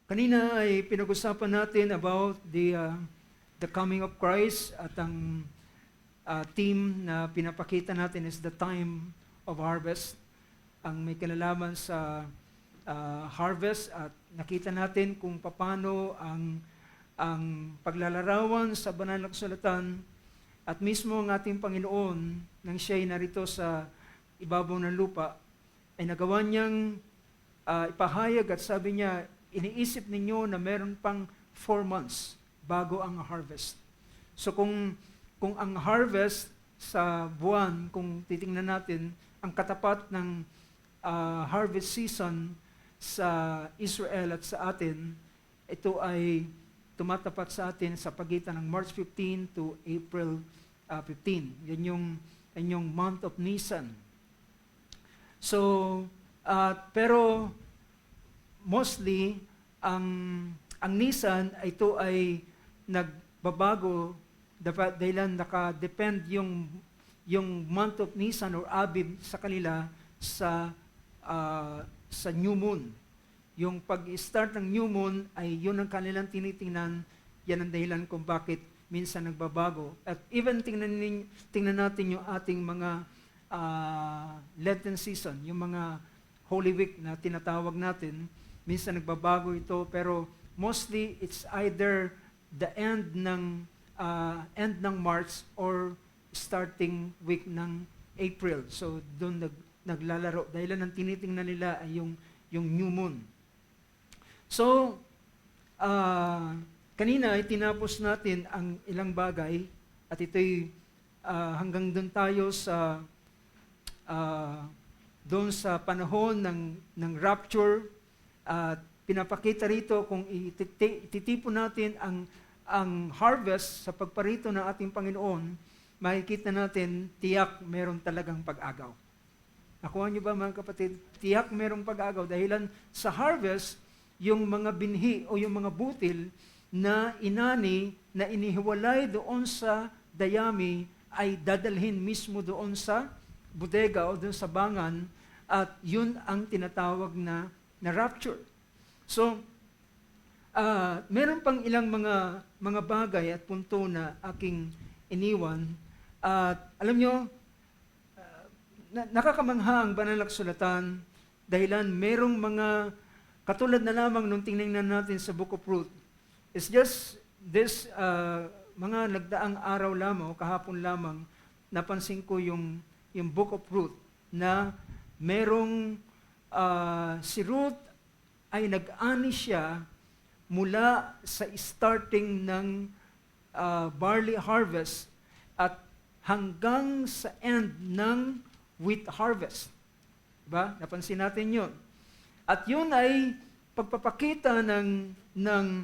Kanina ay pinag-usapan natin about the coming of Christ at ang theme na pinapakita natin is the time of harvest. Ang may kinalaman sa harvest at nakita natin kung paano ang paglalarawan sa banal na kasulatan at mismo ang ating Panginoon nang siya'y narito sa ibabaw ng lupa ay nagawa niyang ipahayag at sabi niya, iniisip ninyo na meron pang 4 months bago ang harvest. So kung ang harvest sa buwan, kung titingnan natin, ang katapat ng harvest season sa Israel at sa atin, ito ay tumatapat sa atin sa pagitan ng March 15 to April 15. Yan yung month of Nisan. So, pero mostly, ang Nisan, ito ay nagbabago dahil naka-depend yung month of Nisan or Abib sa kanila sa new moon. Yung pag-start ng new moon ay yun ang kanilang tinitingnan, yan ang dahilan kung bakit minsan nagbabago. At even tingnan natin yung ating mga Lenten season, yung mga Holy Week na tinatawag natin, minsan nagbabago ito, pero mostly it's either the end ng March or starting week ng April. So doon naglalaro dahil ang tinitingnan nila ay yung new moon. So kanina ay tinapos natin ang ilang bagay at ito'y hanggang doon tayo sa doon sa panahon ng rapture. At pinapakita rito kung ititipon natin ang harvest sa pagparito ng ating Panginoon, makikita natin tiyak meron talagang pag-agaw. Nakuha niyo ba mga kapatid? Tiyak merong pag-agaw dahilan sa harvest, yung mga binhi o yung mga butil na inani na inihiwalay doon sa dayami ay dadalhin mismo doon sa bodega o doon sa bangan at yun ang tinatawag na rapture. So, meron pang ilang mga bagay at punto na aking iniwan. At alam nyo, nakakamangha ang banal na kasulatan dahilan merong mga katulad na lamang nung tingnan natin sa Book of Ruth. It's just this mga nagdaang araw lamang o kahapon lamang napansin ko yung Book of Ruth na merong si Ruth ay nag-ani siya mula sa starting ng barley harvest at hanggang sa end ng wheat harvest. Diba? Napansin natin yun. At yun ay pagpapakita ng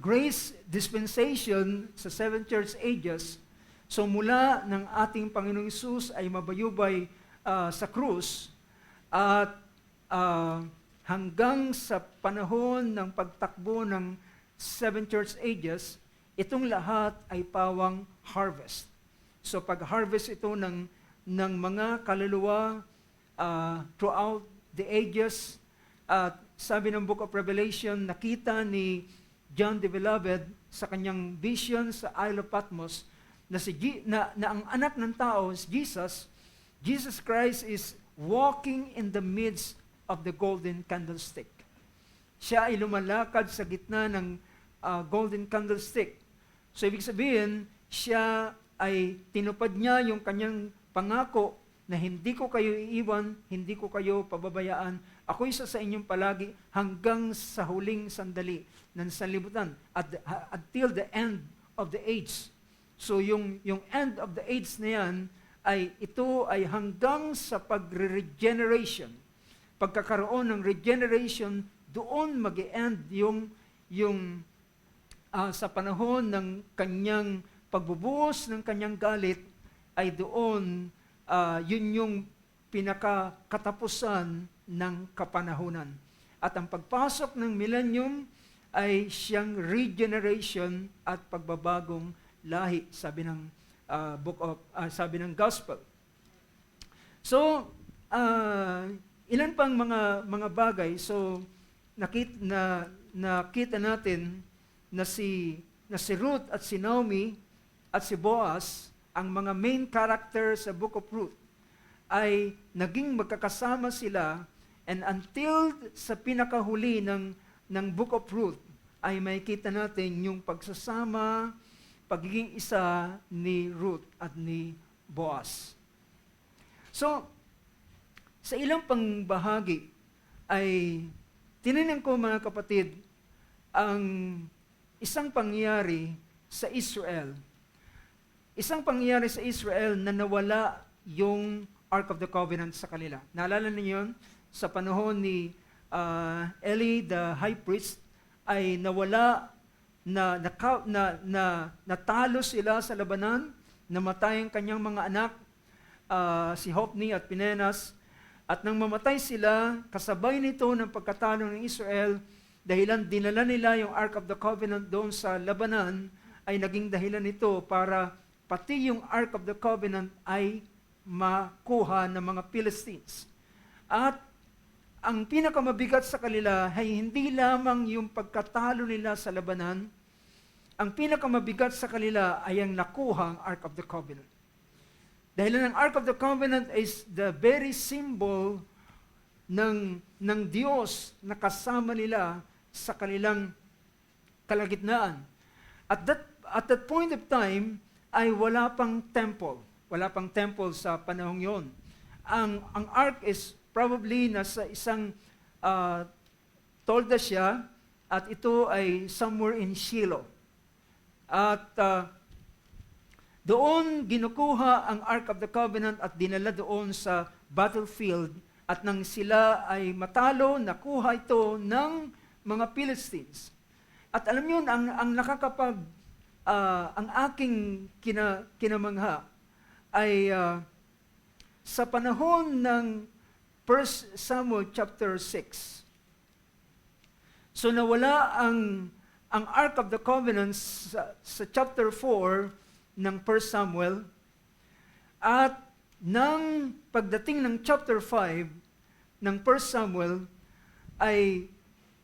grace dispensation sa 7 church ages. So mula ng ating Panginoong Hesus ay mabayubay sa krus at hanggang sa panahon ng pagtakbo ng 7 church ages, itong lahat ay pawang harvest. So pag-harvest ito ng mga kaluluwa throughout the ages, at sabi ng Book of Revelation, nakita ni John the Beloved sa kanyang vision sa Isle of Patmos na ang anak ng tao is Jesus Christ is walking in the midst of the golden candlestick. Siya ay lumalakad sa gitna ng golden candlestick. So ibig sabihin, siya ay tinupad niya yung kanyang pangako na hindi ko kayo iiwan, hindi ko kayo pababayaan. Ako isa sa inyong palagi hanggang sa huling sandali ng sanlibutan until the end of the age. So yung end of the age na yan ito ay hanggang sa pagre-regeneration. Pagkakaroon ng regeneration, doon mag-e-end yung sa panahon ng kanyang pagbubuhos ng kanyang galit, ay doon yun yung pinakakatapusan ng kapanahunan. At ang pagpasok ng millennium ay siyang regeneration at pagbabagong lahi, sabi ng sabi ng gospel. So, ilan pang mga bagay. So, nakita natin na si Ruth at si Naomi at si Boaz, ang mga main character sa Book of Ruth, ay naging magkakasama sila, and until sa pinakahuli ng Book of Ruth, ay makikita natin yung pagsasama, pagiging isa ni Ruth at ni Boaz. So, sa ilang pangbahagi ay tinignan ko, mga kapatid, ang isang pangyayari sa Israel. Isang pangyayari sa Israel na nawala yung Ark of the Covenant sa kanila. Naalala niyo yun? Sa panahon ni Eli, the high priest, ay nawala, natalo sila sa labanan, namatay ang kanyang mga anak, si Hophni at Pinehas, at nang mamatay sila, kasabay nito ng pagkatalo ng Israel, dahilan dinala nila yung Ark of the Covenant doon sa labanan, ay naging dahilan nito para pati yung Ark of the Covenant ay makuha ng mga Philistines. At ang pinakamabigat sa kanila ay hindi lamang yung pagkatalo nila sa labanan, ang pinakamabigat sa kanila ay ang nakuhang Ark of the Covenant. Dahil ang Ark of the Covenant is the very symbol ng Diyos na kasama nila sa kanilang kalagitnaan. At that point of time, ay wala pang temple. Wala pang temple sa panahong yon. Ang Ark is probably nasa isang tolda siya, at ito ay somewhere in Shiloh. At doon ginukuha ang Ark of the Covenant at dinala doon sa battlefield, at nang sila ay matalo, nakuha ito ng mga Philistines. At alam niyo, ang nakakapag, ang aking kinamangha ay sa panahon ng 1 Samuel chapter 6. So nawala ang Ark of the Covenant sa chapter 4 ng 1 Samuel, at nang pagdating ng chapter 5 ng 1 Samuel, ay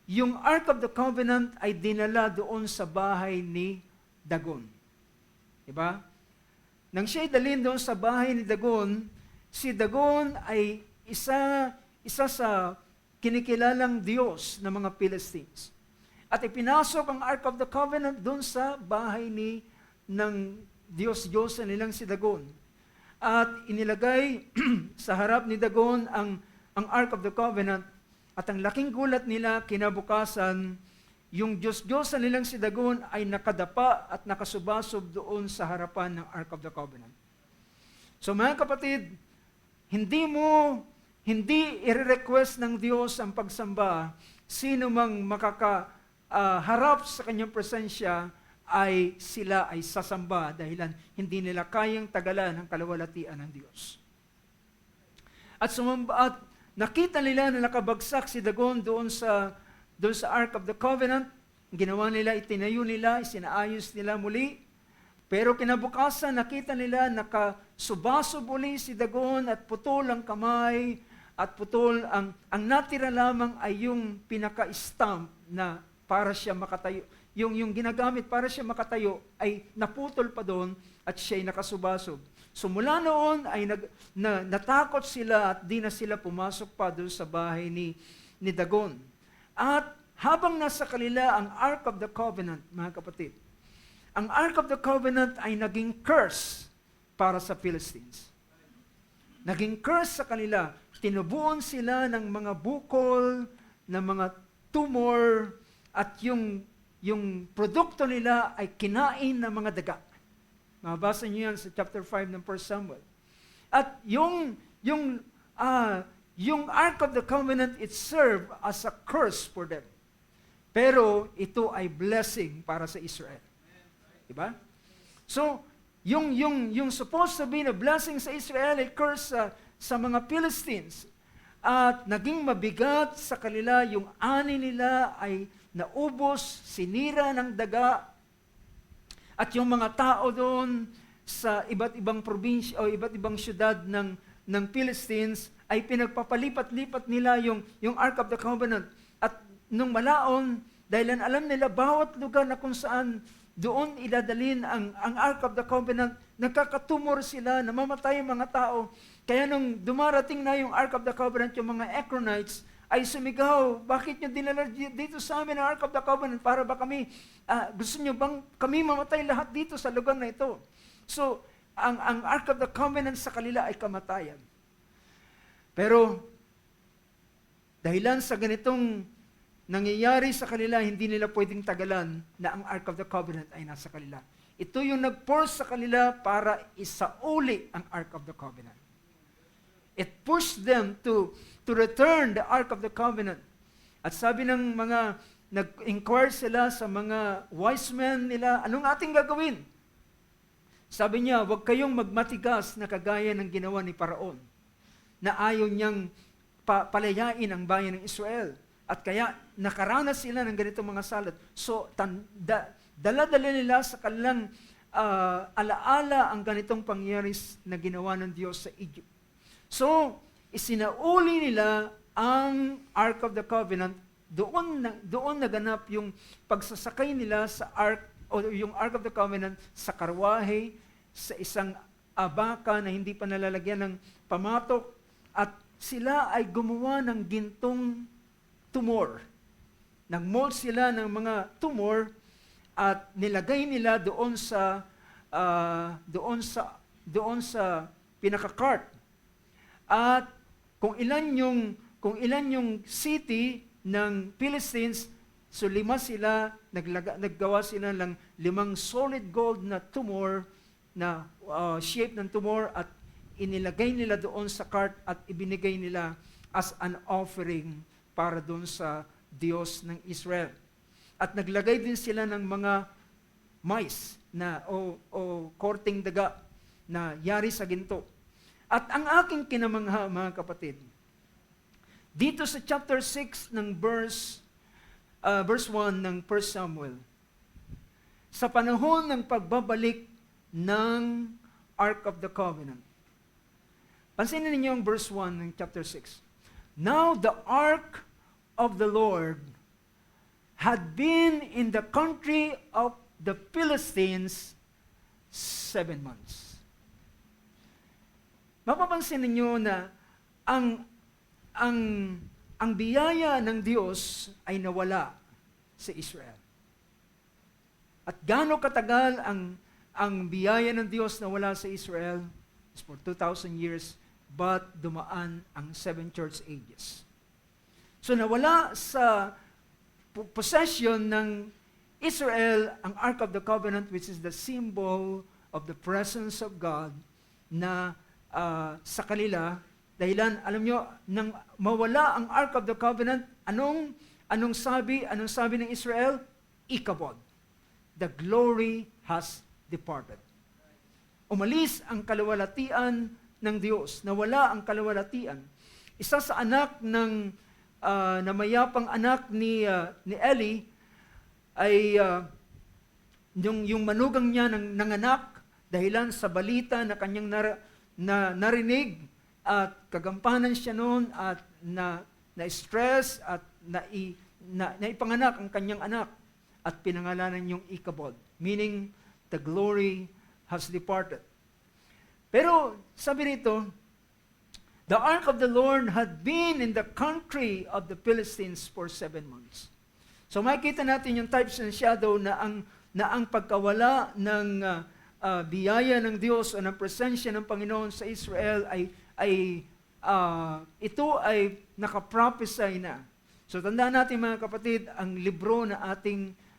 yung Ark of the Covenant ay dinala doon sa bahay ni Dagon. Diba? Nang siya'y dalhin doon sa bahay ni Dagon, si Dagon ay isa sa kinikilalang Diyos ng mga Philistines. At ipinasok ang Ark of the Covenant doon sa bahay ng Diyos nilang si Dagon. At inilagay sa harap ni Dagon ang Ark of the Covenant, at ang laking gulat nila, kinabukasan, yung Diyos nilang si Dagon ay nakadapa at nakasubasob doon sa harapan ng Ark of the Covenant. So mga kapatid, hindi i-request ng Diyos ang pagsamba, sino mang makakaharap sa kanyang presensya, ay sila ay sasamba dahilan hindi nila kayang tagalan ang kalawalatian ng Diyos. At nakita nila na nakabagsak si Dagon doon sa Ark of the Covenant. Ginawa nila, itinayo nila, isinaayos nila muli. Pero kinabukasan, nakita nila nakasubasob uli si Dagon at putol ang kamay at putol ang natira lamang ay yung pinaka-stamp na para siya makatayo. Yung ginagamit para siya makatayo ay naputol pa doon at siya ay nakasubasob. So mula noon ay natakot sila at di na sila pumasok pa doon sa bahay ni Dagon. At habang nasa kanila ang Ark of the Covenant, mga kapatid, ang Ark of the Covenant ay naging curse para sa Philistines. Naging curse sa kanila. Tinubuan sila ng mga bukol, ng mga tumor, at yung produkto nila ay kinain ng mga daga. Mabasa niyo yan sa chapter 5 ng 1 Samuel. At yung Ark of the Covenant, it served as a curse for them. Pero ito ay blessing para sa Israel. Diba? So, yung supposed to be na blessing sa Israel ay curse sa mga Philistines. At naging mabigat sa kanila, yung ani nila ay naubos, sinira ng daga, at yung mga tao doon sa iba't ibang probinsya o iba't ibang syudad ng Philistines ay pinagpapalipat-lipat nila yung Ark of the Covenant. At nung malaon, dahil alam nila bawat lugar na kung saan doon idadalin ang Ark of the Covenant, nagkakatumor sila, namamatay yung mga tao. Kaya nung dumarating na yung Ark of the Covenant, yung mga Ekronites, ay sumigaw, bakit nyo dinala dito sa amin ang Ark of the Covenant? Para ba kami, gusto nyo bang kami mamatay lahat dito sa lugar na ito? So, ang Ark of the Covenant sa kanila ay kamatayan. Pero, dahilan sa ganitong nangyayari sa kanila, hindi nila pwedeng tagalan na ang Ark of the Covenant ay nasa kanila. Ito yung nag-force sa kanila para isauli ang Ark of the Covenant. It pushed them to return the Ark of the Covenant. At sabi ng mga, nag-inquire sila sa mga wise men nila, anong ating gagawin? Sabi niya, huwag kayong magmatigas na kagaya ng ginawa ni Paraon, na ayaw niyang palayain ang bayan ng Israel. At kaya nakaranas sila ng ganitong mga salat. So, dala-dala nila sa kanilang alaala ang ganitong pangyayari na ginawa ng Diyos sa Egypt. So, isinauli nila ang Ark of the Covenant. Doon naganap yung pagsasakay nila sa Ark, o yung Ark of the Covenant sa karwahe, sa isang abaka na hindi pa nalalagyan ng pamatok, at sila ay gumawa ng gintong tumor. Nag-mold sila ng mga tumor at nilagay nila doon sa pinaka-cart. At kung ilan yung city ng Philistines, so 5 sila, naggawa sila ng 5 solid gold na tumor, na shape ng tumor, at inilagay nila doon sa cart at ibinigay nila as an offering para doon sa Diyos ng Israel. At naglagay din sila ng mga mice na o korting daga na yari sa ginto. At ang aking kinamangha, mga kapatid, dito sa chapter 6 ng verse 1 ng 1 Samuel, sa panahon ng pagbabalik ng Ark of the Covenant. Pansinin ninyo ang verse 1 ng chapter 6. Now the Ark of the Lord had been in the country of the Philistines 7 months. Mapapansin ninyo na ang biyaya ng Diyos ay nawala sa Israel. At gaano katagal ang biyaya ng Diyos nawala sa Israel? It's for 2,000 years, but dumaan ang 7 church ages. So nawala sa possession ng Israel ang Ark of the Covenant, which is the symbol of the presence of God, na sa kanila, dahilan, alam nyo, nang mawala ang Ark of the Covenant, anong sabi ng Israel? Ikabod. The glory has departed. Umalis ang kaluwalhatian ng Diyos. Nawala ang kaluwalhatian. Isa sa anak ng namayapang anak ni Eli ay yung manugang niya nanganak dahilan sa balita na kanyang narinig, at kagampanan siya noon at na-stress at naipanganak ang kanyang anak at pinangalanan yung Ikabod, meaning the glory has departed. Pero sabi rito, the Ark of the Lord had been in the country of the Philistines for 7 months. So makikita natin yung types and shadow na ang pagkawala ng biyaya ng Diyos o ng presensya ng Panginoon sa Israel ito ay nakaprophesy na. So tandaan natin, mga kapatid, ang libro na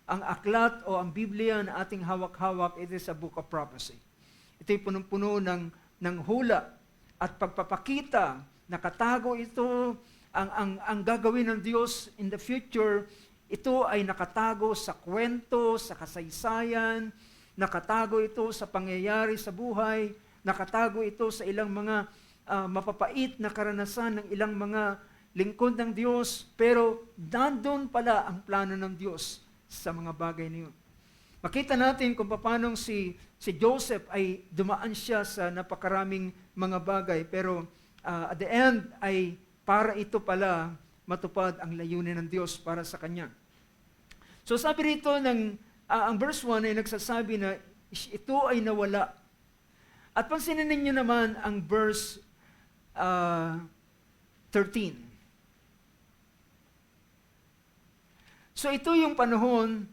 ang aklat o ang Biblia na ating hawak-hawak, it is a book of prophecy. Ito'y punong-puno ng hula at pagpapakita, nakatago ito, ang gagawin ng Diyos in the future, ito ay nakatago sa kwento, sa kasaysayan, nakatago ito sa pangyayari sa buhay, nakatago ito sa ilang mga mapapait na karanasan ng ilang mga lingkod ng Diyos, pero nandun pala ang plano ng Diyos sa mga bagay na yun. Makita natin kung paano si Joseph ay dumaan siya sa napakaraming mga bagay, pero at the end ay para ito pala matupad ang layunin ng Diyos para sa kanya. So sabi rito ang verse 1 ay nagsasabi na ito ay nawala. At pansinin ninyo naman ang verse 13. So ito yung panahon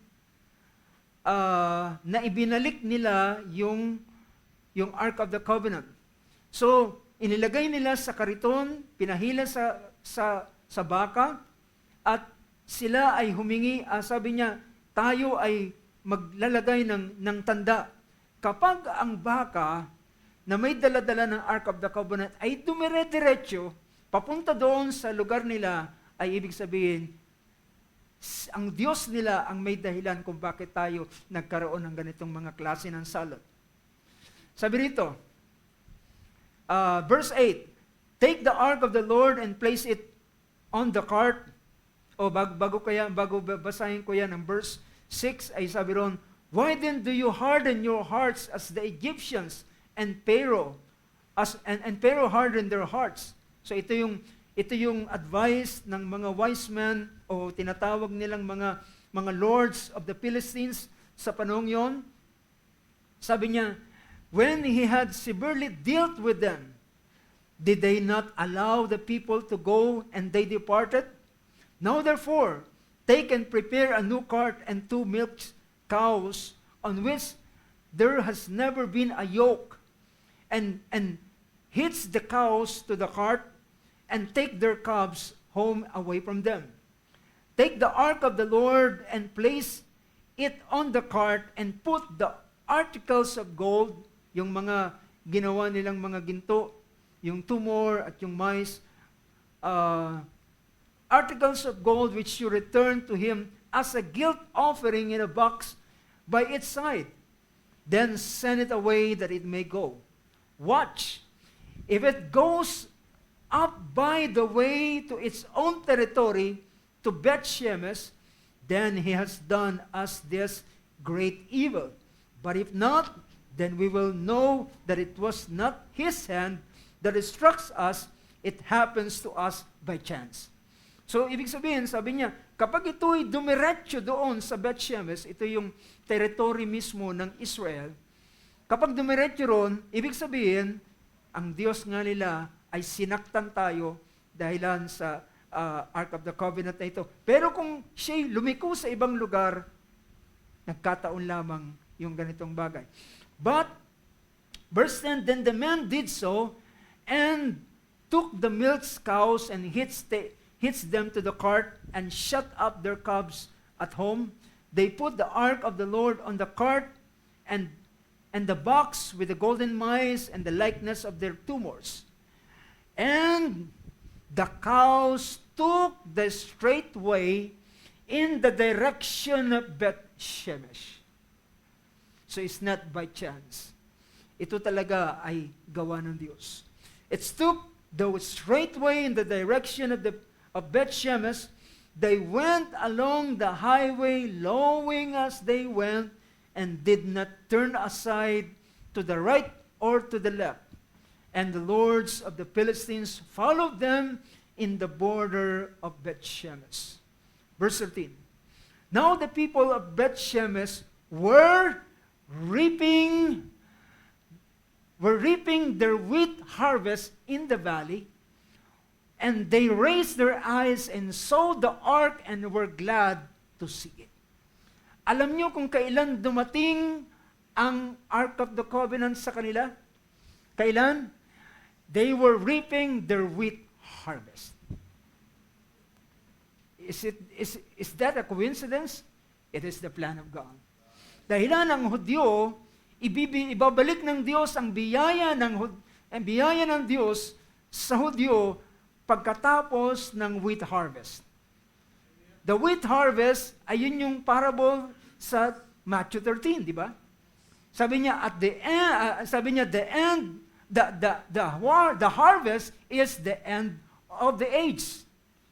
na ibinalik nila yung Ark of the Covenant. So, inilagay nila sa kariton, pinahila sa baka, at sila ay humingi, sabi niya, tayo ay maglalagay ng tanda. Kapag ang baka na may daladala ng Ark of the Covenant ay dumire-diretso, papunta doon sa lugar nila, ay ibig sabihin, ang Diyos nila ang may dahilan kung bakit tayo nagkaroon ng ganitong mga klase ng salot. Sabi rito, verse 8, take the ark of the Lord and place it on the cart. Bago basahin ko yan, ang verse 6 ay sabi ron, why then do you harden your hearts as the Egyptians and Pharaoh hardened their hearts? So ito yung advice ng mga wise men o tinatawag nilang mga lords of the Philistines sa panahong yon. Sabi niya, when he had severely dealt with them, did they not allow the people to go and they departed? Now therefore, take and prepare a new cart and 2 milk cows on which there has never been a yoke, and hitch the cows to the cart and take their cubs home away from them. Take the ark of the Lord and place it on the cart and put the articles of gold, yung mga ginawa nilang mga ginto, yung tumor at yung mice, articles of gold which you return to him as a guilt offering in a box by its side. Then send it away that it may go. Watch. If it goes up by the way to its own territory, to Beth-Shemesh, then he has done us this great evil. But if not, then we will know that it was not his hand that instructs us, it happens to us by chance. So, ibig sabihin, sabi niya, kapag ito'y dumiretso doon sa Beth-Shemesh, ito yung territory mismo ng Israel, kapag dumiretso ron, ibig sabihin, ang Diyos nga nila ay sinaktan tayo dahilan sa Ark of the Covenant na ito. Pero kung siya'y lumiko sa ibang lugar, nagkataon lamang yung ganitong bagay. But, verse 10, then the men did so, and took the milk cows and hitched them to the cart, and shut up their cubs at home. They put the ark of the Lord on the cart, and the box with the golden mice and the likeness of their tumors. And the cows took the straight way in the direction of Beth-Shemesh. So it's not by chance. Ito talaga ay gawa ng Diyos. It took the straight way in the direction of Beth-Shemesh. They went along the highway, lowing as they went, and did not turn aside to the right or to the left. And the lords of the Philistines followed them in the border of Beth-Shemesh. Verse 13. Now the people of Beth-Shemesh were reaping their wheat harvest in the valley, and they raised their eyes and saw the ark and were glad to see it. Alam niyo kung kailan dumating ang Ark of the Covenant sa kanila? Kailan? They were reaping their wheat harvest. Is that a coincidence? It is the plan of God. Dahilan ng Hudyo, ibabalik ng Diyos ang biyaya ng Diyos sa Hudyo pagkatapos ng wheat harvest. The wheat harvest, ayun yung parable sa Matthew 13, di ba? Sabi niya the harvest is the end of the age.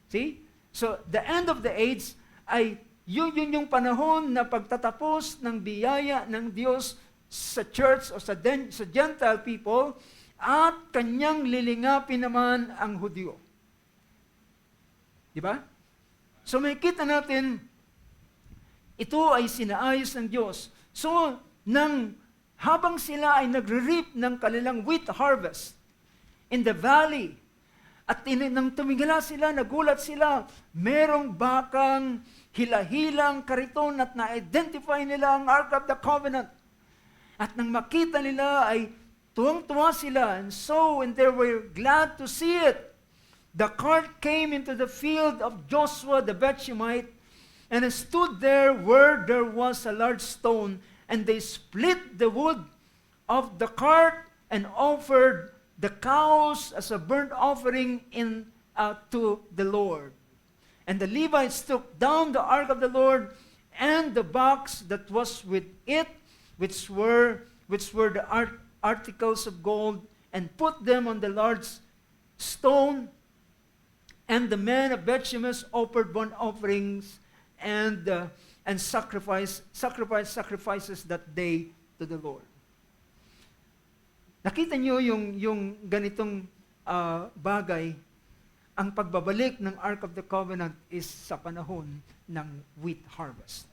See? So the end of the age ay yun yung panahon na pagtatapos ng biyaya ng Diyos sa church o sa Gentile people at kanyang lilingapin naman ang Hudyo. Di ba? So makikita natin, ito ay sinaayos ng Diyos. So, habang sila ay nagre-reap ng kanilang wheat harvest in the valley, at nang tumingala sila, nagulat sila, merong bakang hilahilang kariton at na-identify nila ang Ark of the Covenant. At nang makita nila ay tuwang-tuwa sila, and they were glad to see it. The cart came into the field of Joshua the Bethshemite, and it stood there where there was a large stone, and they split the wood of the cart and offered the cows as a burnt offering to the Lord. And the Levites took down the ark of the Lord and the box that was with it, which were the articles of gold, and put them on the large stone. And the men of Bethshemesh offered burnt offerings and sacrifices that day to the Lord. Nakita niyo yung ganitong bagay, ang pagbabalik ng Ark of the Covenant is sa panahon ng wheat harvest.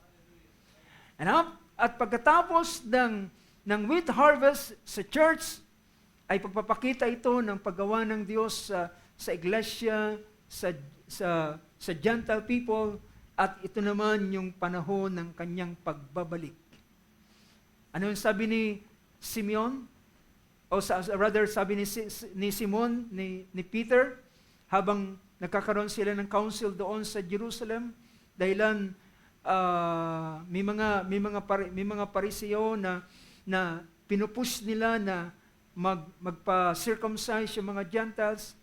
At pagkatapos ng wheat harvest sa church, ay pagpapakita ito ng paggawa ng Diyos sa iglesia, sa Gentile people, at ito naman yung panahon ng kanyang pagbabalik. Ano yung sabi ni Simeon? Sabi ni Simon, ni Peter, habang nagkakaroon sila ng council doon sa Jerusalem, dahilan may mga Pariseo na pinupush nila na magpa-circumcise yung mga Gentiles.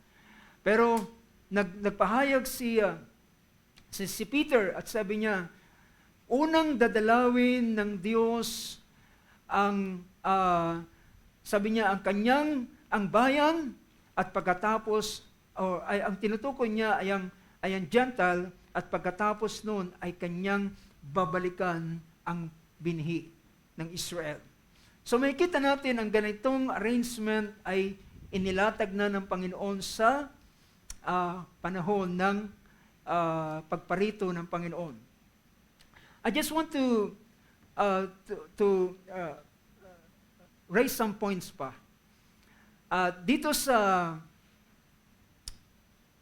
Pero nagpahayag si Peter at sabi niya, unang dadalawin ng Diyos ang bayan, at pagkatapos, ang tinutukoy niya ay ang Gentile, at pagkatapos noon ay kanyang babalikan ang binhi ng Israel. So makikita natin ang ganitong arrangement ay inilatag na ng Panginoon sa panahon ng pagparito ng Panginoon. I just want to raise some points pa. Dito sa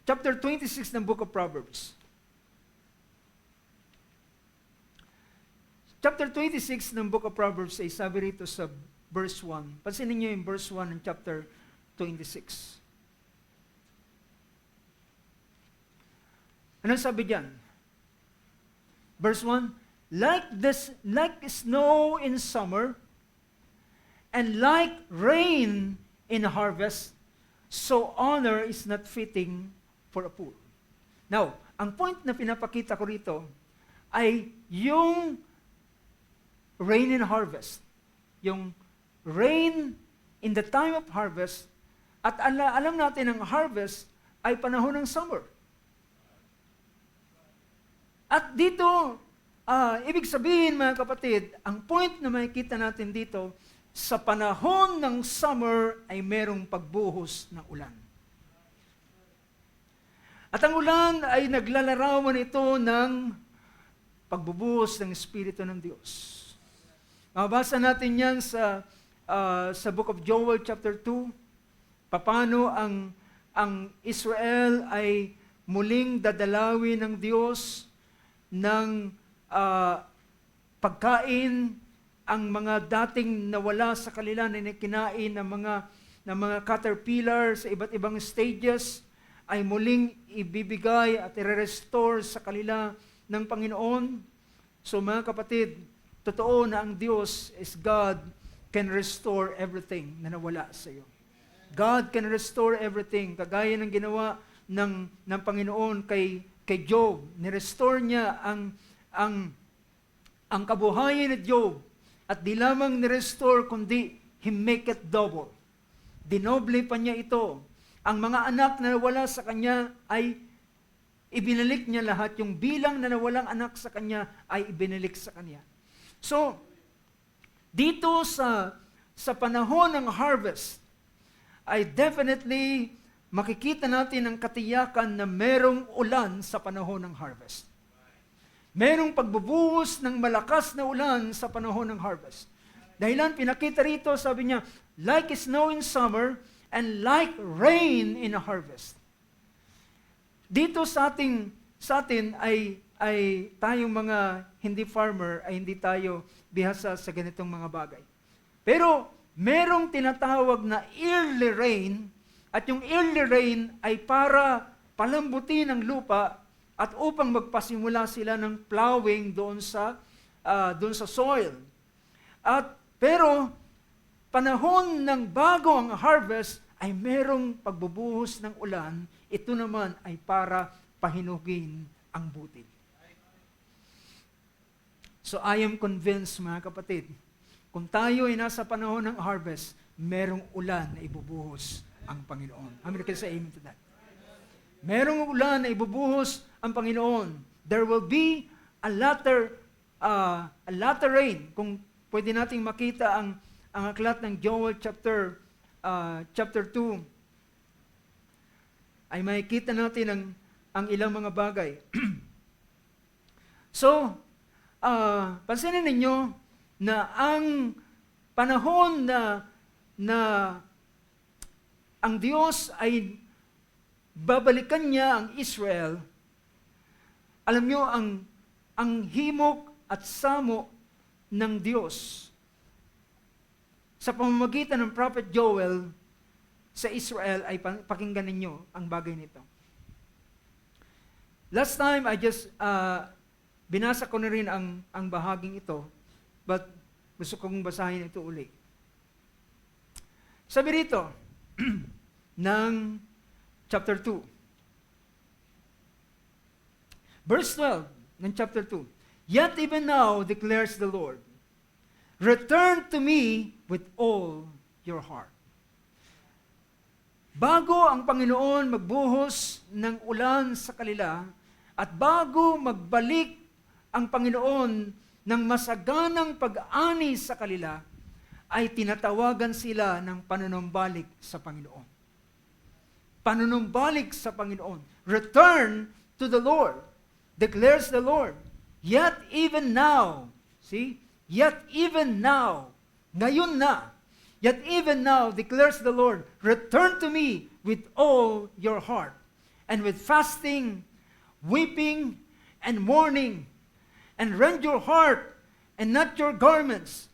chapter 26 ng Book of Proverbs. Chapter 26 ng Book of Proverbs ay sabi rito sa verse 1. Pansinin niyo yung verse 1 ng chapter 26. Anong sabi diyan? Verse 1, like snow in summer, and like rain in harvest, so honor is not fitting for a fool. Now, ang point na pinapakita ko rito ay yung rain in harvest. Yung rain in the time of harvest, at alam natin ang harvest ay panahon ng summer. At dito, ibig sabihin mga kapatid, ang point na makikita natin dito, sa panahon ng summer ay merong pagbuhos ng ulan. At ang ulan ay naglalarawan ito ng pagbubuhos ng Espiritu ng Diyos. Mabasa natin yan sa Book of Joel chapter 2, paano ang Israel ay muling dadalawin ng Diyos ng pagkain, ang mga dating nawala sa kanila na kinain ng mga caterpillar sa iba't ibang stages ay muling ibibigay at i-restore sa kanila ng Panginoon. So mga kapatid, totoo na ang Diyos is God can restore everything na nawala sa iyo. God can restore everything. Kagaya ng ginawa ng Panginoon kay Job. Ni-restore niya ang kabuhayan ni Job. At di lamang ni-restore, kundi He make it double. Dinoble pa niya ito. Ang mga anak na nawala sa kanya ay ibinalik niya lahat. Yung bilang na nawalang anak sa kanya ay ibinalik sa kanya. So, dito sa panahon ng harvest, ay definitely makikita natin ang katiyakan na merong ulan sa panahon ng harvest. Merong pagbubuhos ng malakas na ulan sa panahon ng harvest. Dahilan, pinakita rito, sabi niya, like snow in summer and like rain in a harvest. Dito sa atin ay tayong mga hindi farmer, ay hindi tayo bihasa sa ganitong mga bagay. Pero merong tinatawag na early rain, at yung early rain ay para palambutin ang lupa at upang magpasimula sila ng plowing doon sa soil. Pero panahon ng bago ang harvest ay merong pagbubuhos ng ulan, ito naman ay para pahinugin ang bukid. So I am convinced, mga kapatid, kung tayo ay nasa panahon ng harvest, merong ulan na ibubuhos ang Panginoon. Amin kayo sa amen to that. Merong ulan na ibubuhos ang Panginoon. There will be a latter rain. Kung pwede nating makita ang aklat ng Joel chapter 2, ay makikita natin ang ilang mga bagay. So, pansinin ninyo na ang panahon na ang Diyos ay babalikan niya ang Israel, alam nyo, ang himok at samo ng Diyos sa pamamagitan ng Prophet Joel sa Israel ay pakinggan ninyo ang bagay nito. Last time, binasa ko na rin ang bahaging ito, but gusto kong basahin ito uli. Sabi rito, ng chapter 2. Verse 12 ng chapter 2. Yet even now declares the Lord, return to me with all your heart. Bago ang Panginoon magbuhos ng ulan sa kanila, at bago magbalik ang Panginoon ng masaganang pag-ani sa kanila, ay tinatawagan sila ng panunumbalik sa Panginoon. Panunumbalik sa Panginoon. Return to the Lord, declares the Lord. Yet even now, see? Yet even now, ngayon na, yet even now, declares the Lord, return to me with all your heart, and with fasting, weeping, and mourning, and rend your heart, and not your garments.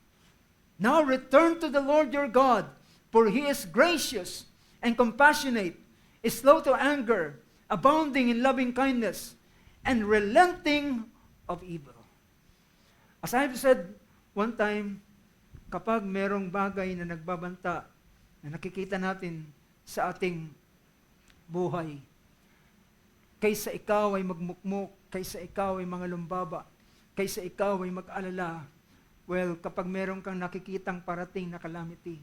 Now return to the Lord your God, for He is gracious and compassionate, is slow to anger, abounding in loving kindness, and relenting of evil. As I've said one time, kapag merong bagay na nagbabanta, na nakikita natin sa ating buhay, kaysa ikaw ay magmukmok, kaysa ikaw ay mga lumbaba, kaysa ikaw ay mag-alala, well, kapag meron kang nakikitang parating na calamity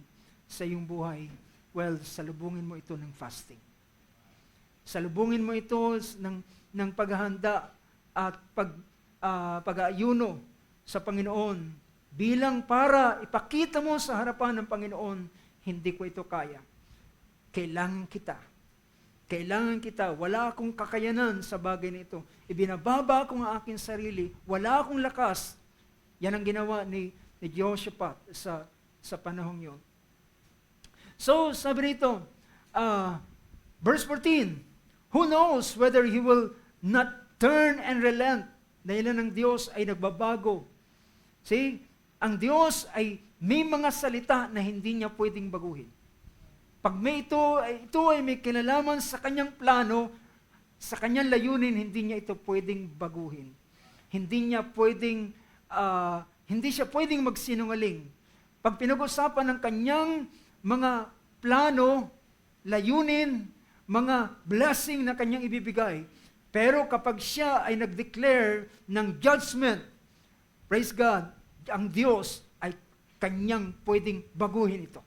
sa iyong buhay, well, salubungin mo ito ng fasting. Salubungin mo ito ng paghahanda at pag-aayuno sa Panginoon bilang para ipakita mo sa harapan ng Panginoon, hindi ko ito kaya. Kailangan kita. Kailangan kita. Wala akong kakayanan sa bagay nito. Ibinababa ko ang aking sarili. Wala akong lakas. Yan ang ginawa ni Jehoshaphat sa panahong yun. So, sabi rito, verse 14, who knows whether he will not turn and relent? Dahilan ng Diyos ay nagbabago. See, ang Diyos ay may mga salita na hindi niya pwedeng baguhin. Pag ito ay may kinalaman sa kanyang plano, sa kanyang layunin, hindi niya ito pwedeng baguhin. Hindi siya pwedeng magsinungaling. Pag pinag-usapan ng kanyang mga plano, layunin, mga blessing na kanyang ibibigay, pero kapag siya ay nag-declare ng judgment, praise God, ang Diyos ay kanyang pwedeng baguhin ito.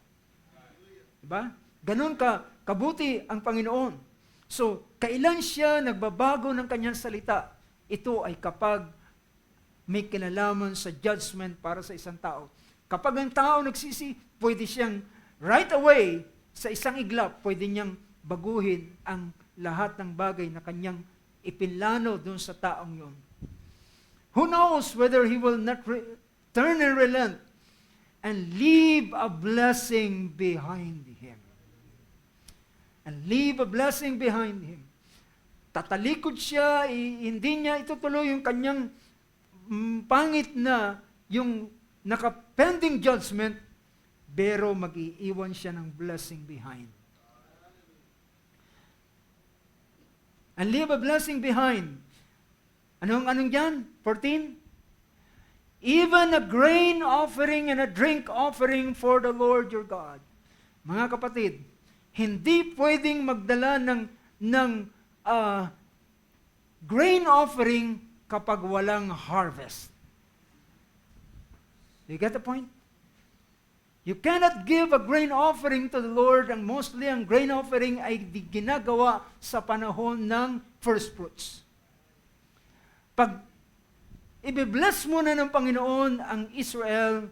Diba? Ganon kabuti ang Panginoon. So, kailan siya nagbabago ng kanyang salita? Ito ay kapag may kinalaman sa judgment para sa isang tao. Kapag ang tao nagsisi, pwede siyang right away, sa isang iglap, pwede niyang baguhin ang lahat ng bagay na kanyang ipinlano dun sa taong yon. Who knows whether he will not turn and relent and leave a blessing behind him. And leave a blessing behind him. Tatalikod siya, hindi niya itutuloy yung kanyang pangit na yung naka-pending judgment, pero mag-iiwan siya ng blessing behind. And leave a blessing behind. Anong yan? 14? Even a grain offering and a drink offering for the Lord your God. Mga kapatid, hindi pwedeng magdala ng grain offering kapag walang harvest. You get the point? You cannot give a grain offering to the Lord, and mostly ang grain offering ay ginagawa sa panahon ng first fruits. Pag i-bless muna ng Panginoon ang Israel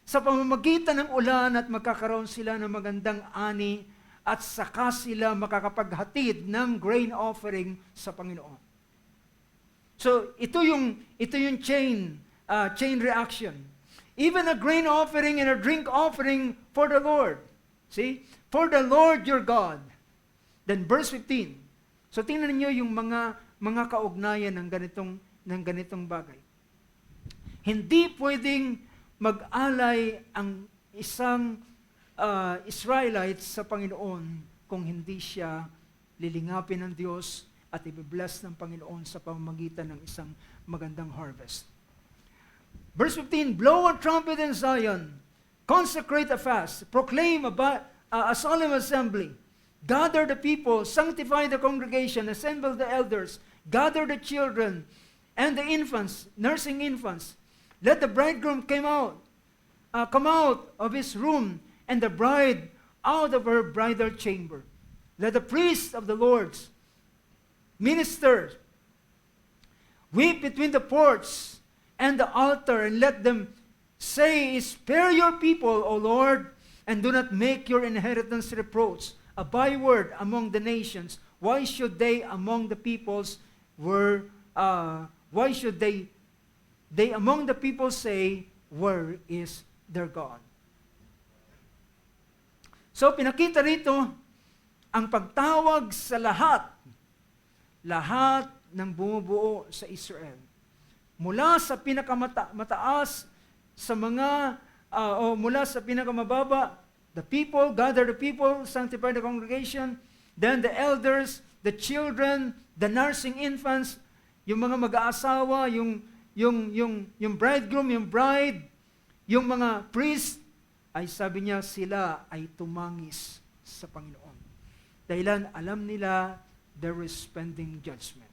sa pamamagitan ng ulan at magkakaroon sila ng magandang ani at saka sila makakapaghatid ng grain offering sa Panginoon. So ito yung chain reaction. Even a grain offering and a drink offering for the Lord. See? For the Lord your God. Then verse 15. So tingnan niyo yung mga kaugnayan ng ganitong bagay. Hindi pwedeng mag-alay ang isang Israelite sa Panginoon kung hindi siya lilingapin ng Diyos at i-bless ng Panginoon sa pamamagitan ng isang magandang harvest. Verse 15, blow a trumpet in Zion, consecrate a fast, proclaim a solemn assembly, gather the people, sanctify the congregation, assemble the elders, gather the children and the infants, nursing infants. Let the bridegroom come out of his room, and the bride out of her bridal chamber. Let the priests of the Lord's ministers weep between the porch and the altar, and let them say, spare your people, O Lord, and do not make your inheritance reproach, a byword among the nations. Why should they among the peoples why should they among the people say, where is their God? So pinakita rito ang pagtawag sa lahat ng bumubuo sa Israel. Mula sa pinakamataas sa mula sa pinakamababa, the people, gather the people, sanctify the congregation, then the elders, the children, the nursing infants, yung mga mag-aasawa, yung bridegroom, yung bride, yung mga priest, ay sabi niya sila ay tumangis sa Panginoon. Dahilan alam nila there is pending judgment.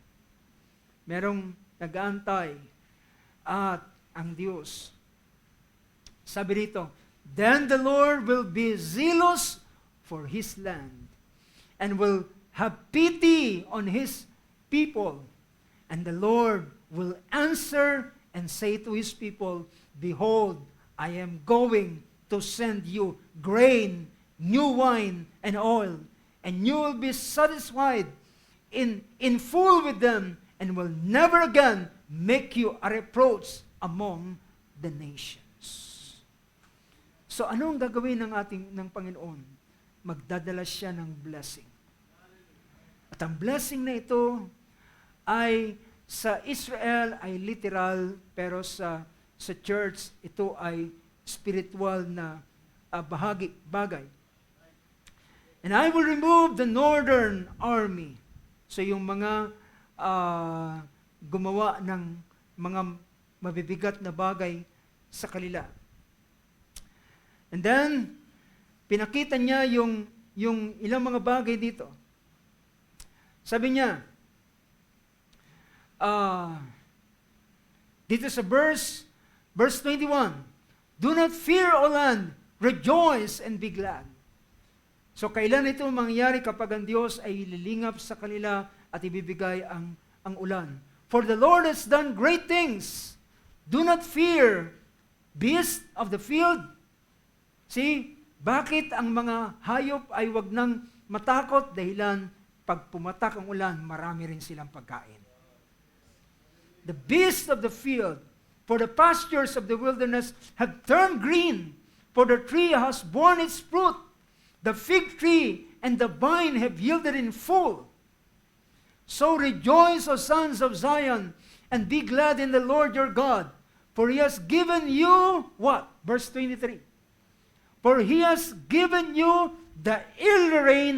Merong nag-aantay at ang Diyos. Sabi dito, then the Lord will be zealous for His land and will have pity on His people. And the Lord will answer and say to His people, behold, I am going to send you grain, new wine, and oil, and you will be satisfied in full with them, and will never again make you a reproach among the nations. So anong gagawin ng Panginoon? Magdadala siya ng blessing. At ang blessing na ito ay sa Israel ay literal, pero sa church ito ay spiritual na bagay. And I will remove the northern army. So yung mga gumawa ng mga mabibigat na bagay sa kanila. And then, pinakita niya yung ilang mga bagay dito. Sabi niya, dito sa verse 21, do not fear, O land, rejoice and be glad. So kailan ito mangyayari? Kapag ang Diyos ay lilingap sa kanila at ibibigay ang ulan. For the Lord has done great things. Do not fear, beasts of the field. See, bakit ang mga hayop ay wag nang matakot dahilan pag pumatak ang ulan, marami rin silang pagkain. The beasts of the field, for the pastures of the wilderness have turned green, for the tree has borne its fruit. The fig tree and the vine have yielded in full. So rejoice, O sons of Zion, and be glad in the Lord your God, for He has given you, what? Verse 23. For He has given you the early rain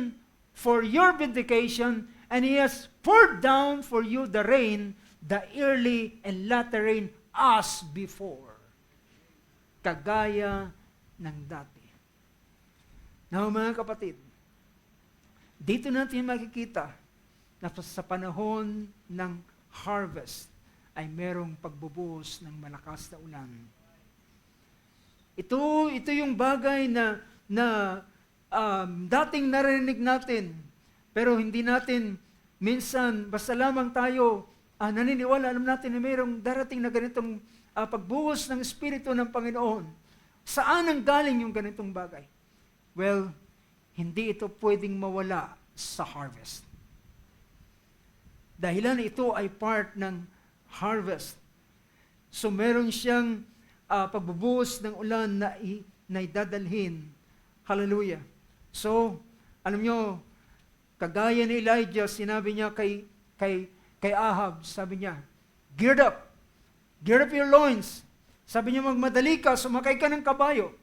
for your vindication, and He has poured down for you the rain, the early and latter rain, as before. Kagaya ng dati. Now, mga kapatid, dito natin makikita na sa panahon ng harvest ay merong pagbubuhos ng malakas na ulan. Ito yung bagay na dating narinig natin, pero hindi natin minsan, basta lamang tayo naniniwala, alam natin na mayroong darating na ganitong pagbuhos ng Espiritu ng Panginoon. Saan ang galing yung ganitong bagay? Well, hindi ito pwedeng mawala sa harvest. Dahilan ito ay part ng harvest. So meron siyang pagbubuhos ng ulan na idadalhin. Hallelujah. So, alam nyo, kagaya ni Elijah, sinabi niya kay Ahab, sabi niya, Gear up your loins. Sabi niya, magmadali ka, sumakay ka ng kabayo.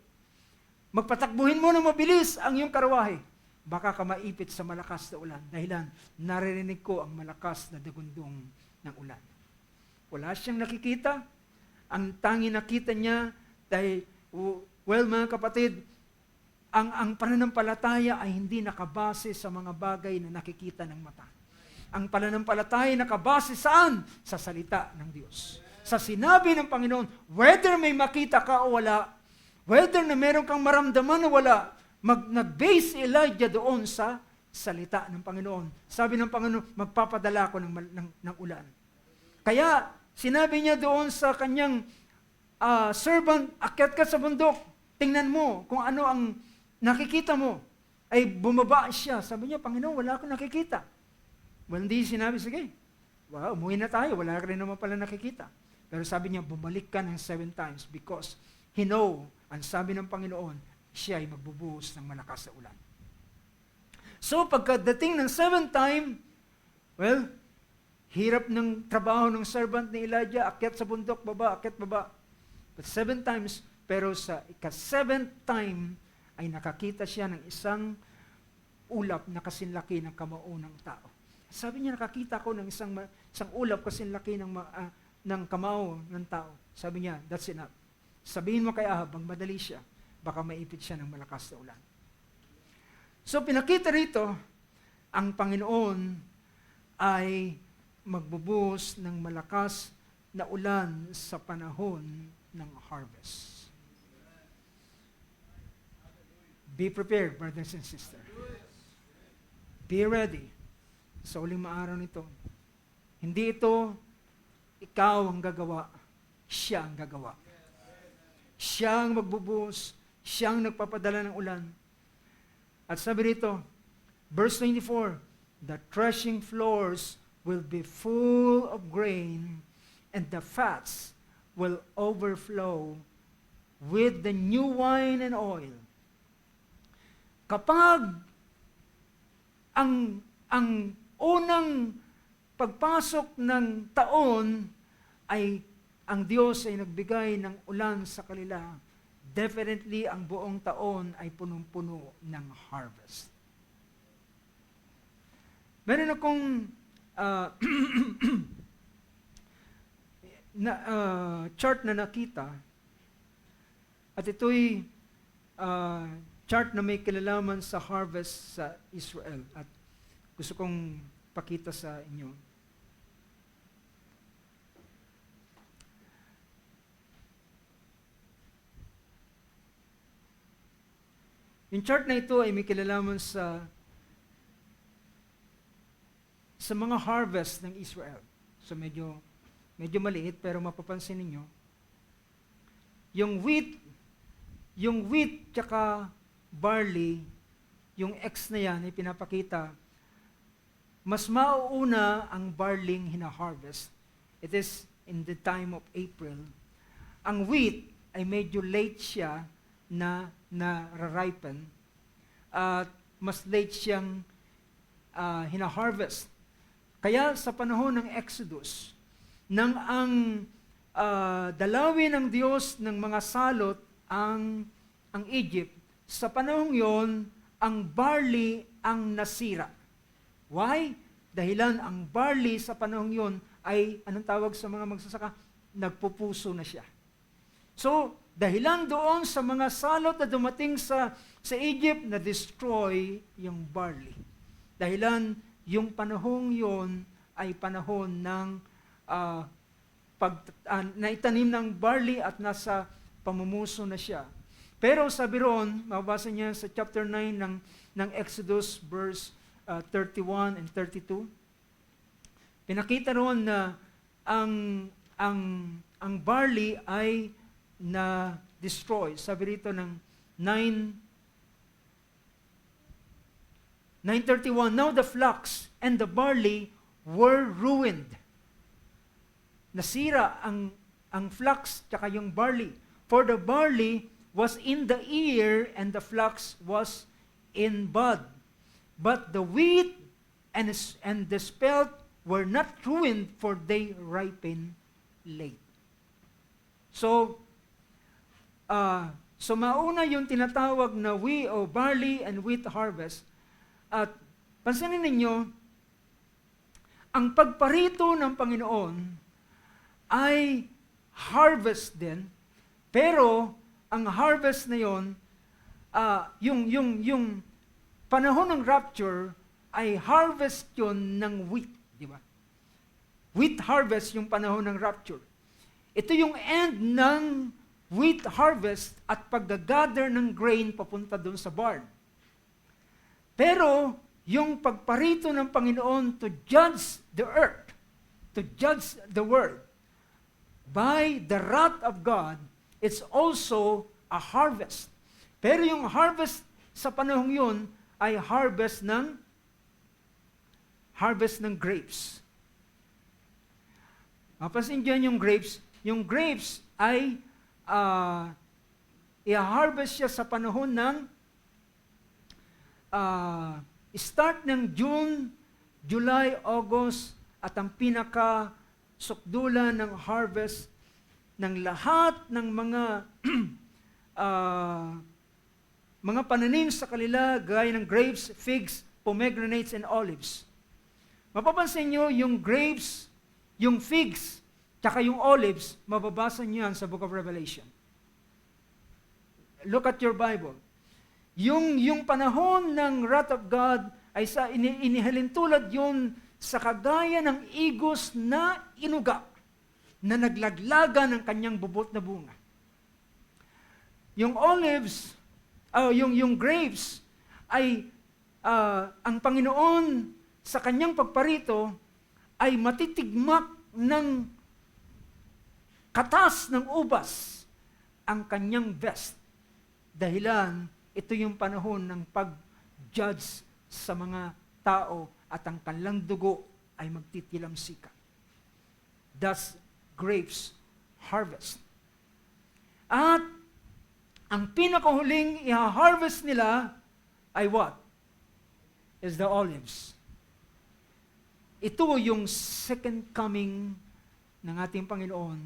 Magpatakbuhin mo na mabilis ang iyong karwahe. Baka ka maipit sa malakas na ulan. Dahilan, naririnig ko ang malakas na dagundong ng ulan. Wala siyang nakikita. Ang tangi nakita niya, dahil, well mga kapatid, ang pananampalataya ay hindi nakabase sa mga bagay na nakikita ng mata. Ang pananampalataya nakabase saan? Sa salita ng Diyos. Sa sinabi ng Panginoon, whether may makita ka o wala, whether na meron kang maramdaman o wala, nag-base si Elijah doon sa salita ng Panginoon. Sabi ng Panginoon, magpapadala ko ng ulan. Kaya, sinabi niya doon sa kanyang servant, akyat ka sa bundok, tingnan mo kung ano ang nakikita mo. Ay bumaba siya. Sabi niya, Panginoon, wala akong nakikita. Well, hindi sinabi, sige, umuwi na tayo, wala ka rin naman pala nakikita. Pero sabi niya, bumalik ka ng 7 times because he know, ang sabi ng Panginoon, siya ay magbubuhos ng malakas na ulan. So, pagkadating ng 7th time, well, hirap ng trabaho ng servant ni Elijah, akyat sa bundok, baba, akyat, baba. But 7 times, pero sa ika-7th time, ay nakakita siya ng isang ulap na kasinlaki ng kamao ng tao. Sabi niya, nakakita ko ng isang ulap kasinlaki ng kamao ng tao. Sabi niya, that's enough. Sabihin mo kay Ahab, madali siya, baka maipit siya ng malakas na ulan. So pinakita rito, ang Panginoon ay magbubuhos ng malakas na ulan sa panahon ng harvest. Be prepared, brothers and sisters. Be ready sa uling maaraw nito. Hindi ito ikaw ang gagawa, siya ang gagawa. Siya ang magbubuhos, siya ang nagpapadala ng ulan. At sabi rito, verse 24, the threshing floors will be full of grain, and the fats will overflow with the new wine and oil. Kapag ang unang pagpasok ng taon ay ang Diyos ay nagbigay ng ulan sa kanila, definitely ang buong taon ay punong-puno ng harvest. Meron akong chart na nakita, at ito'y chart na may kinalaman sa harvest sa Israel, at gusto kong pakita sa inyo. Yung chart na ito ay may kinalaman sa mga harvest ng Israel. So medyo maliit, pero mapapansin ninyo, yung wheat tsaka barley yung X na yan ay pinapakita, mas mauuna ang barley hina-harvest. It is in the time of April. Ang wheat ay medyo late siya na ripen at mas late siyang hina-harvest. Kaya sa panahon ng Exodus, nang ang dalawin ng Diyos ng mga salot ang Egypt, sa panahon yon, ang barley ang nasira. Why? Dahilan ang barley sa panahon yon ay, anong tawag sa mga magsasaka? Nagpupuso na siya. So, dahilan doon sa mga salot na dumating sa Egypt na destroy yung barley. Dahilan yung panahong yon ay panahon ng naitanim ng barley at nasa pamumuso na siya. Pero sabi roon, mababasa niya sa chapter 9 ng Exodus verse 31 and 32, pinakita roon na ang barley ay na destroy. Sabi rito ng 9:31, now the flax and the barley were ruined. Nasira ang flax tsaka yung barley. For the barley was in the ear and the flax was in bud. But the wheat and the spelt were not ruined, for they ripen late. So mauna yung tinatawag na barley and wheat harvest. At pansinin ninyo, ang pagparito ng Panginoon ay harvest din, pero ang harvest na yon, yung panahon ng rapture ay harvest yon ng wheat, di ba? Wheat harvest yung panahon ng rapture. Ito yung end ng wheat harvest at paggagather ng grain papunta doon sa barn. Pero yung pagparito ng Panginoon to judge the earth, to judge the world, by the wrath of God, it's also a harvest. Pero yung harvest sa panahong yun ay harvest ng grapes. Mapasin dyan yung grapes. Yung grapes ay i-harvest siya sa panahon ng start ng June, July, August, at ang pinaka-sukdulan ng harvest ng lahat ng mga pananim sa kanila, gaya ng grapes, figs, pomegranates, and olives. Mapapansin nyo, yung grapes, yung figs, tsaka yung olives, mababasa nyo yan sa Book of Revelation. Look at your Bible. Yung panahon ng wrath of God ay inihalintulad yun sa kagaya ng igos na inuga, na naglaglaga ng kanyang bubot na bunga. Yung olives, yung grapes, ay ang Panginoon sa kanyang pagparito ay matitigmak ng katas ng ubas ang kanyang vest. Dahilan, ito yung panahon ng pag-judge sa mga tao at ang kanilang dugo ay magtitilamsikan. Thus, grapes harvest. At ang pinakahuling i-harvest nila ay what? Is the olives. Ito yung second coming ng ating Panginoon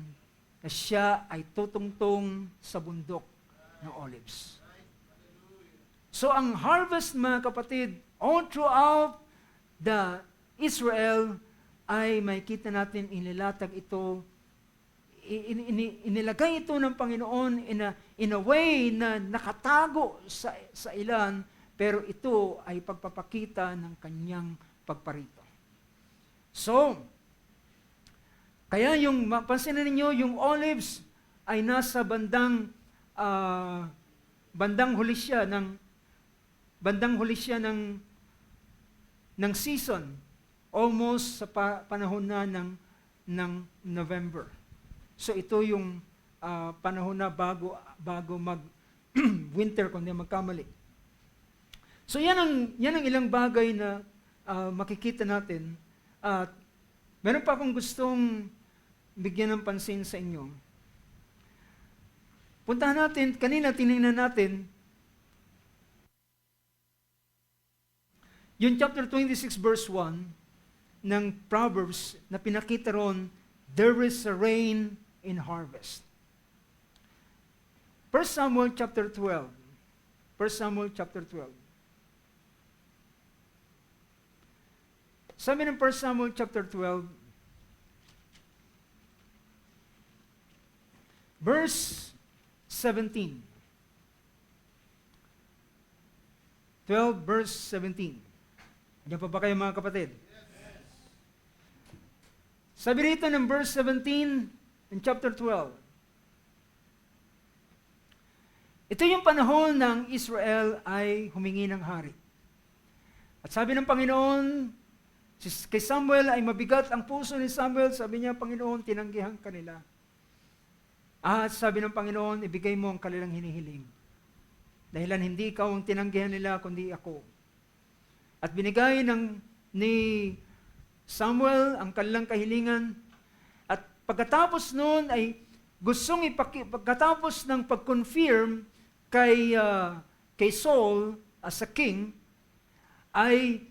na siya ay tutungtong sa bundok ng olives. So ang harvest, mga kapatid, all throughout the Israel ay makikita natin inilatag ito, inilagay ito ng Panginoon in a way na nakatago sa ilan, pero ito ay pagpapakita ng kanyang pagparito. So, kaya pansinin ninyo, yung olives ay nasa bandang huli siya ng season, almost sa panahon na ng November. So ito yung panahon na bago mag winter, kung di magkamali. So yan ang ilang bagay na makikita natin. At meron pa akong gustong bigyan ng pansin sa inyo. Puntahan natin, kanina tinignan natin, yung chapter 26 verse 1 ng Proverbs na pinakita ron, there is a rain in harvest. 1 Samuel chapter 12. 1 Samuel chapter 12. Sabi ng 1 Samuel chapter 12, verse 17. 12 verse 17. Diyan pa ba kayo mga kapatid? Sabi rito ng verse 17 in chapter 12. Ito yung panahon ng Israel ay humingi ng hari. At sabi ng Panginoon, kay Samuel ay mabigat ang puso ni Samuel. Sabi niya, Panginoon, tinanggihan ka nila. At sabi ng Panginoon, ibigay mo ang kanilang hinihiling. Dahilan hindi ikaw ang tinanggihan nila, kundi ako. At binigay ni Samuel ang kanilang kahilingan. At pagkatapos noon ay pagkatapos ng pag-confirm kay Saul as a king, ay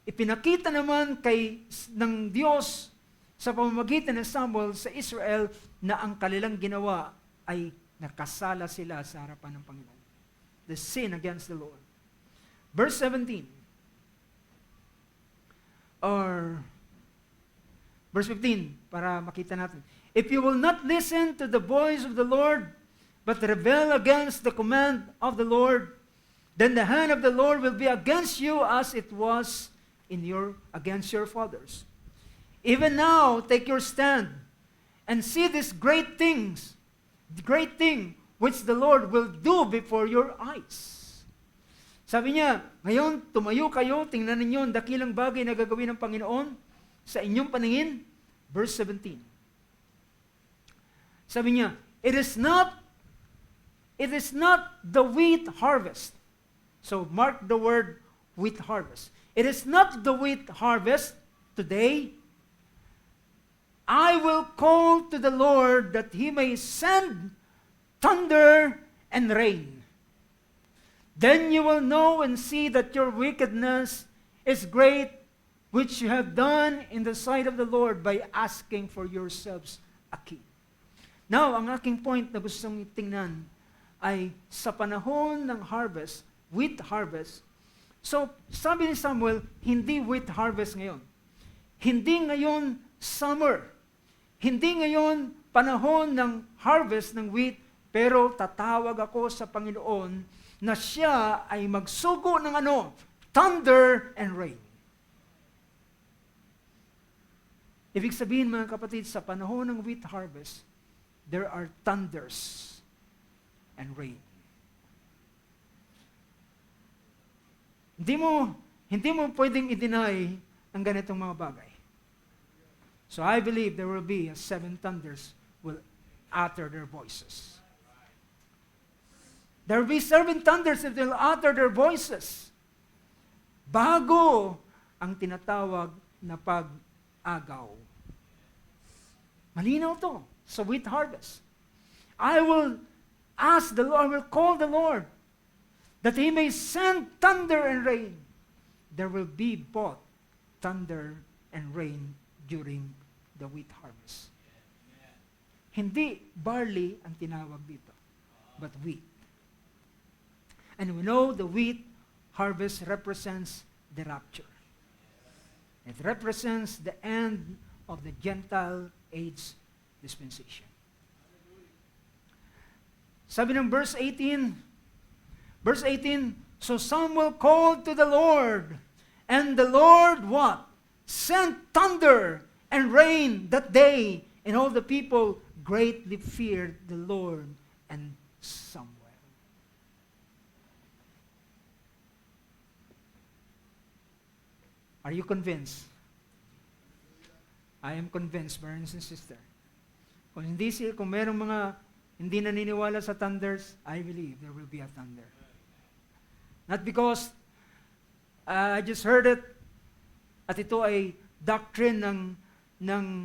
ipinakita naman ng Diyos sa pamamagitan ng Samuel sa Israel na ang kanilang ginawa ay nakasala sila sa harapan ng Panginoon. The sin against the Lord. Verse 17. Or verse 15, para makita natin. If you will not listen to the voice of the Lord, but rebel against the command of the Lord, then the hand of the Lord will be against you as it was against your fathers. Even now, take your stand and see these great thing which the Lord will do before your eyes. Sabi niya, ngayon, tumayo kayo, tingnan ninyo ang dakilang bagay na gagawin ng Panginoon sa inyong paningin. Verse 17. Sabi niya, it is not the wheat harvest. So mark the word wheat harvest. It is not the wheat harvest today. I will call to the Lord that He may send thunder and rain. Then you will know and see that your wickedness is great, which you have done in the sight of the Lord by asking for yourselves a king. Now, ang aking point na gustong tingnan ay sa panahon ng harvest, wheat harvest. So, sabi ni Samuel, hindi wheat harvest ngayon. Hindi ngayon summer. Hindi ngayon panahon ng harvest ng wheat, pero tatawag ako sa Panginoon na siya ay magsugo ng thunder and rain. Ibig sabihin mga kapatid, sa panahon ng wheat harvest, there are thunders and rain. Hindi mo pwedeng i-deny ang ganitong mga bagay. So I believe there will be 7 thunders will utter their voices. There will be 7 thunders that will utter their voices. Bago ang tinatawag na pag-agaw. Malinaw to sa wheat harvest. I will call the Lord that He may send thunder and rain. There will be both thunder and rain during the wheat harvest. Hindi barley ang tinawag dito, but wheat. And we know the wheat harvest represents the rapture. It represents the end of the Gentile age dispensation. Sabi ng verse 18, so Samuel called to the Lord, and the Lord what? Sent thunder and rain that day, and all the people greatly feared the Lord and Samuel. Are you convinced? I am convinced, brothers and sisters. Kung merong mga hindi naniniwala sa thunders, I believe there will be a thunder. Not because I just heard it, at ito ay doctrine ng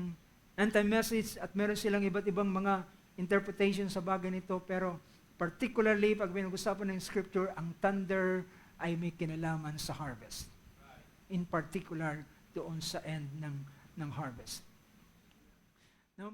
anti-message at meron silang iba't ibang mga interpretation sa bagay nito, pero particularly pag pinag-usapan ng scripture, ang thunder ay may kinalaman sa harvest. In particular, doon sa end ng harvest. Now,